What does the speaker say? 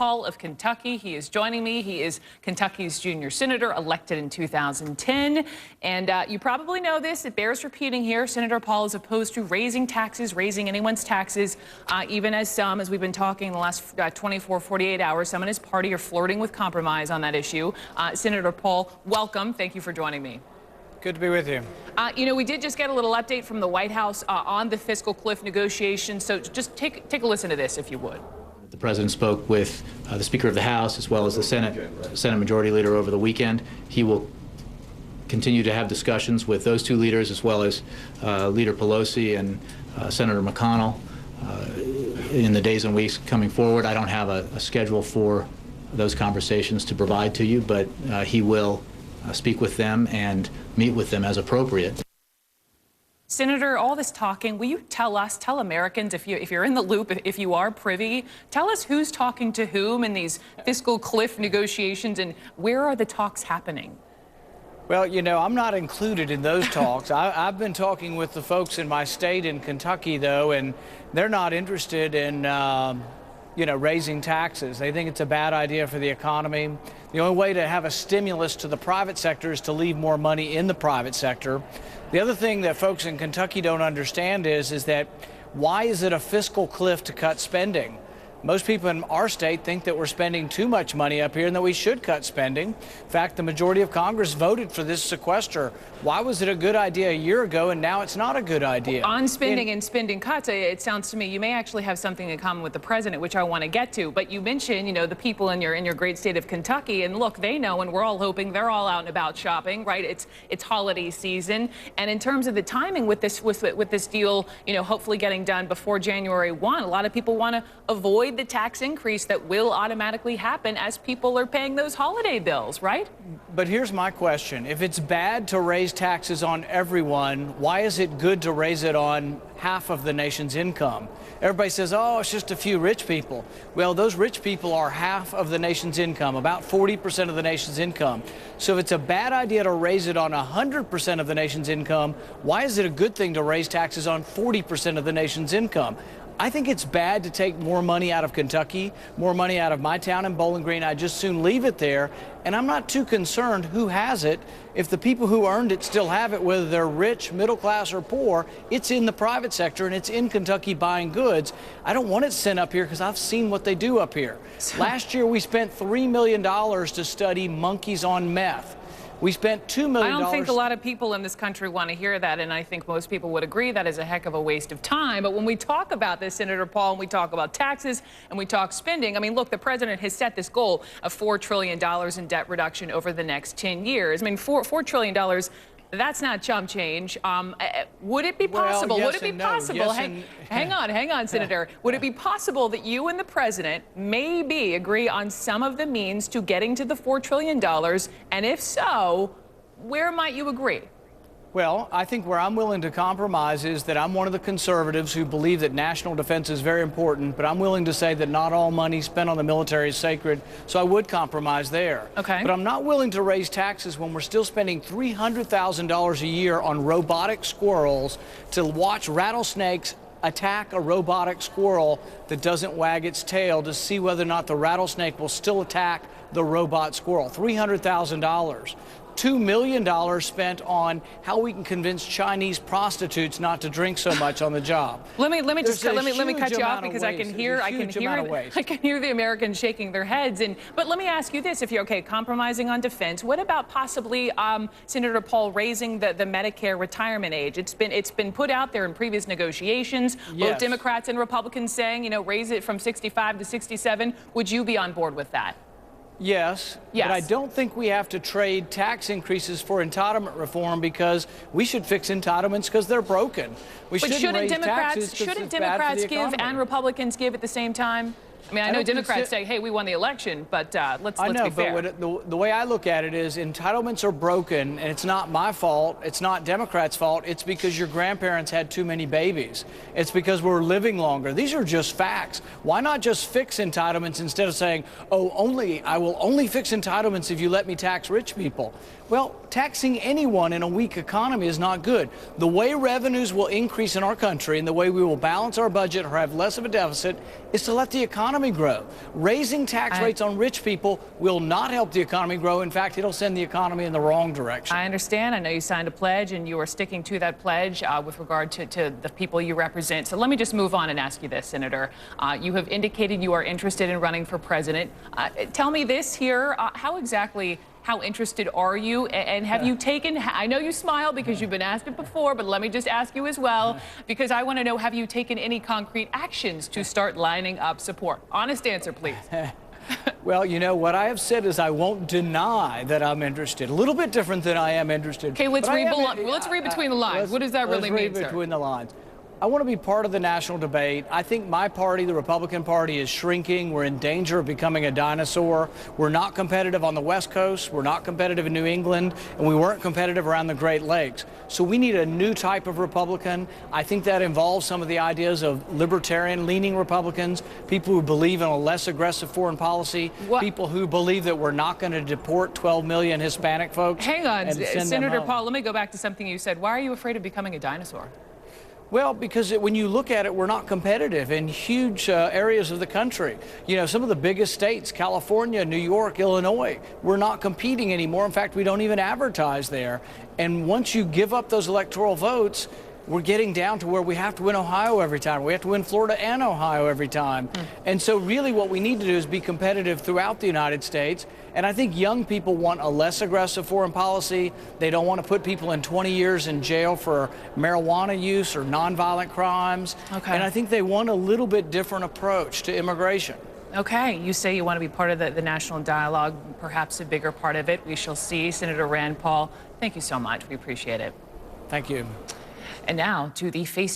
Paul of Kentucky. He is joining me. He is Kentucky's junior senator, elected in 2010. And you probably know this. It bears repeating here. Senator Paul is opposed to raising taxes, raising anyone's taxes, even as some, as we've been talking in the last 24, 48 hours, some in his party are flirting with compromise on that issue. Senator Paul, welcome. Thank you for joining me. Good to be with you. You know, we did just get a little update from the White House on the fiscal cliff negotiations. So just take a listen to this, if you would. The president spoke with the Speaker of the House as well as the Senate Majority Leader over the weekend. He will continue to have discussions with those two leaders as well as Leader Pelosi and Senator McConnell in the days and weeks coming forward. I don't have a schedule for those conversations to provide to you, but he will speak with them and meet with them as appropriate. Senator, all this talking, will you tell us, tell Americans, if you're in the loop, if you are privy, tell us who's talking to whom in these fiscal cliff negotiations and where are the talks happening? Well, you know, I'm not included in those talks. I've been talking with the folks in my state in Kentucky, though, and they're not interested in you know, raising taxes. They think it's a bad idea for the economy. The only way to have a stimulus to the private sector is to leave more money in the private sector. The other thing that folks in Kentucky don't understand is that why is it a fiscal cliff to cut spending? Most people in our state think that we're spending too much money up here and that we should cut spending. In fact, the majority of Congress voted for this sequester. Why was it a good idea a year ago and now it's not a good idea? On spending and spending cuts, it sounds to me you may actually have something in common with the president, which I want to get to. But you mentioned, you know, the people in your great state of Kentucky, and look, they know, and we're all hoping they're all out and about shopping, right? It's holiday season, and in terms of the timing with this deal, you know, hopefully getting done before January 1, a lot of people want to avoid the tax increase that will automatically happen as people are paying those holiday bills, right? But here's my question. If it's bad to raise taxes on everyone, why is it good to raise it on half of the nation's income? Everybody says, oh, it's just a few rich people. Well, those rich people are half of the nation's income, about 40% of the nation's income. So if it's a bad idea to raise it on 100% of the nation's income, why is it a good thing to raise taxes on 40% of the nation's income? I think it's bad to take more money out of Kentucky, more money out of my town in Bowling Green. I'd just soon leave it there. And I'm not too concerned who has it. If the people who earned it still have it, whether they're rich, middle class, or poor, it's in the private sector and it's in Kentucky buying goods. I don't want it sent up here because I've seen what they do up here. Last year, we spent $3 million to study monkeys on meth. We spent $2 million. I don't think a lot of people in this country want to hear that, and I think most people would agree that is a heck of a waste of time. But when we talk about this, Senator Paul, and we talk about taxes and we talk spending, I mean, look, the president has set this goal of $4 trillion in debt reduction over the next 10 years. I mean, $4 trillion, that's not chump change. Would it be possible? Well, would it be possible? Yes, hang on, Senator. Would it be possible that you and the president maybe agree on some of the means to getting to the $4 trillion? And if so, where might you agree? Well, I think where I'm willing to compromise is that I'm one of the conservatives who believe that national defense is very important, but I'm willing to say that not all money spent on the military is sacred, so I would compromise there. Okay. But I'm not willing to raise taxes when we're still spending $300,000 a year on robotic squirrels to watch rattlesnakes attack a robotic squirrel that doesn't wag its tail to see whether or not the rattlesnake will still attack the robot squirrel. $300,000. $2 million spent on how we can convince Chinese prostitutes not to drink so much on the job. Let me cut you off because I can hear the Americans shaking their heads. But let me ask you this: if you're okay compromising on defense, what about possibly Senator Paul raising the Medicare retirement age? It's been put out there in previous negotiations. Yes. Both Democrats and Republicans saying, you know, raise it from 65 to 67. Would you be on board with that? Yes, but I don't think we have to trade tax increases for entitlement reform because we should fix entitlements because they're broken. Shouldn't Democrats give and Republicans give at the same time? I mean, I know Democrats say, hey, we won the election, but let's be fair. But the way I look at it is entitlements are broken, and it's not my fault. It's not Democrats' fault. It's because your grandparents had too many babies. It's because we're living longer. These are just facts. Why not just fix entitlements instead of saying, oh, I will only fix entitlements if you let me tax rich people? Well, taxing anyone in a weak economy is not good. The way revenues will increase in our country and the way we will balance our budget or have less of a deficit is to let the economy economy grow. Raising tax rates on rich people will not help the economy grow. In fact, it'll send the economy in the wrong direction. I understand. I know you signed a pledge and you are sticking to that pledge with regard to the people you represent. So let me just move on and ask you this, Senator. You have indicated you are interested in running for president. Tell me this here, how interested are you? And have you taken, I know you smile because you've been asked it before, but let me just ask you as well, because I want to know, have you taken any concrete actions to start lining up support? Honest answer, please. Well, you know, what I have said is I won't deny that I'm interested. A little bit different than I am interested. Okay, let's read between the lines. What does that really mean, sir? Let's read between the lines. I want to be part of the national debate. I think my party, the Republican Party, is shrinking. We're in danger of becoming a dinosaur. We're not competitive on the West Coast. We're not competitive in New England. And we weren't competitive around the Great Lakes. So we need a new type of Republican. I think that involves some of the ideas of libertarian-leaning Republicans, people who believe in a less aggressive foreign policy, people who believe that we're not going to deport 12 million Hispanic folks. Hang on, Senator Paul, let me go back to something you said. Why are you afraid of becoming a dinosaur? Well, because when you look at it, we're not competitive in huge areas of the country. You know, some of the biggest states, California, New York, Illinois, we're not competing anymore. In fact, we don't even advertise there. And once you give up those electoral votes, we're getting down to where we have to win Ohio every time. We have to win Florida and Ohio every time. And so really what we need to do is be competitive throughout the United States. And I think young people want a less aggressive foreign policy. They don't want to put people in 20 years in jail for marijuana use or nonviolent crimes. Okay. And I think they want a little bit different approach to immigration. Okay, you say you want to be part of the national dialogue, perhaps a bigger part of it. We shall see. Senator Rand Paul, thank you so much. We appreciate it. Thank you. And now to the face